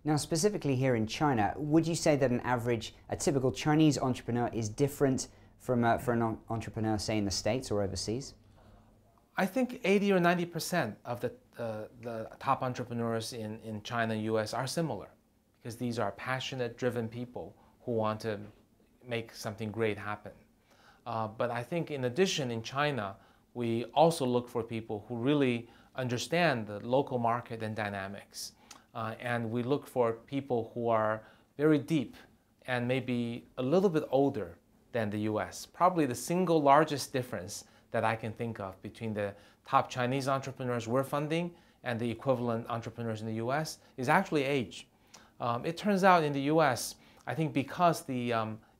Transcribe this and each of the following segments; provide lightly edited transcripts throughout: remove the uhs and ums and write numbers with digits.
Now, specifically here in China, would you say that a typical Chinese entrepreneur is different from for an entrepreneur, say, in the States or overseas? I think 80 or 90% of the top entrepreneurs in China and US are similar, because these are passionate, driven people who want to make something great happen. But I think in addition, in China, we also look for people who really understand the local market and dynamics. And we look for people who are very deep and maybe a little bit older than the US. Probably the single largest difference that I can think of between the top Chinese entrepreneurs we're funding and the equivalent entrepreneurs in the US is actually age. It turns out in the US, I think because the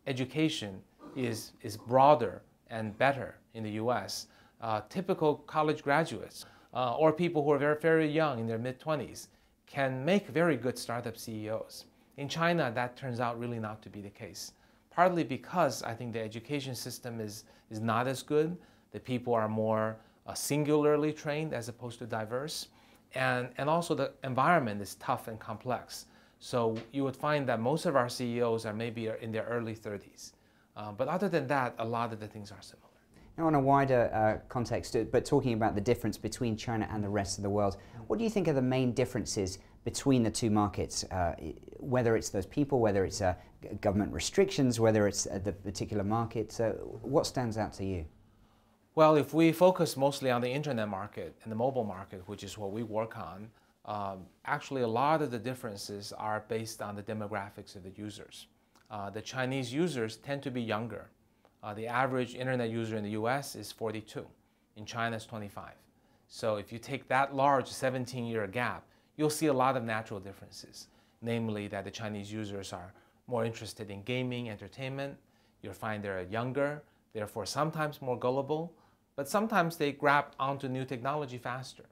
education is broader and better in the US, typical college graduates or people who are very, very young in their mid-20s can make very good startup CEOs. In China, that turns out really not to be the case. Partly because I think the education system is not as good. The people are more singularly trained as opposed to diverse. And also the environment is tough and complex. So you would find that most of our CEOs are maybe in their early 30s. But other than that, a lot of the things are similar. Now, on a wider context, but talking about the difference between China and the rest of the world, what do you think are the main differences between the two markets, whether it's those people, whether it's government restrictions, whether it's the particular market? What stands out to you? Well, if we focus mostly on the internet market and the mobile market, which is what we work on, actually a lot of the differences are based on the demographics of the users. The Chinese users tend to be younger. The average internet user in the US is 42. In China, it's 25. So if you take that large 17-year gap, you'll see a lot of natural differences, namely that the Chinese users are more interested in gaming, entertainment. You'll find they're younger, therefore sometimes more gullible, but sometimes they grab onto new technology faster.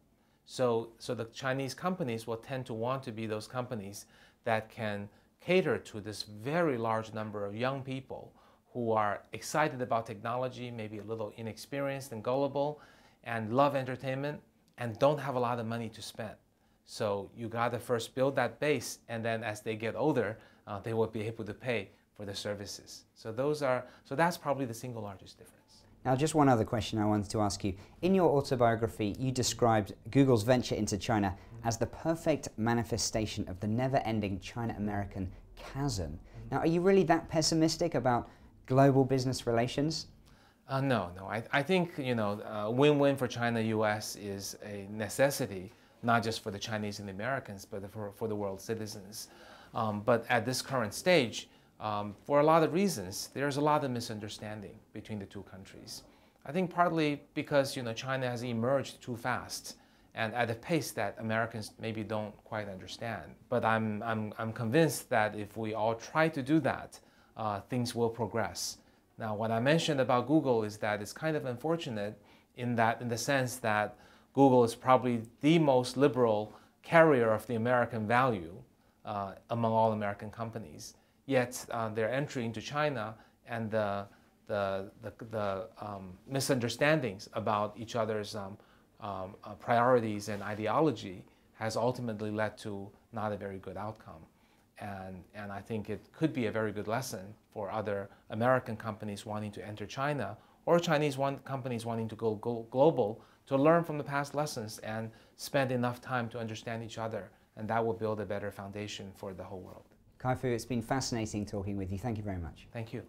So the Chinese companies will tend to want to be those companies that can cater to this very large number of young people who are excited about technology, maybe a little inexperienced and gullible, and love entertainment, and don't have a lot of money to spend. So you got to first build that base, and then as they get older, they will be able to pay for the services. So that's probably the single largest difference. Now, just one other question I wanted to ask you. In your autobiography, you described Google's venture into China as the perfect manifestation of the never-ending China-American chasm. Now, are you really that pessimistic about global business relations? No. I think win-win for China-US is a necessity, not just for the Chinese and the Americans, but for the world's citizens. But at this current stage, for a lot of reasons, there's a lot of misunderstanding between the two countries. I think partly because China has emerged too fast and at a pace that Americans maybe don't quite understand. But I'm convinced that if we all try to do that, things will progress. Now, what I mentioned about Google is that it's kind of unfortunate in the sense that Google is probably the most liberal carrier of the American value among all American companies. Yet their entry into China and the misunderstandings about each other's priorities and ideology has ultimately led to not a very good outcome. And I think it could be a very good lesson for other American companies wanting to enter China or Chinese companies wanting to go global to learn from the past lessons and spend enough time to understand each other. And that will build a better foundation for the whole world. Kaifu, it's been fascinating talking with you. Thank you very much. Thank you.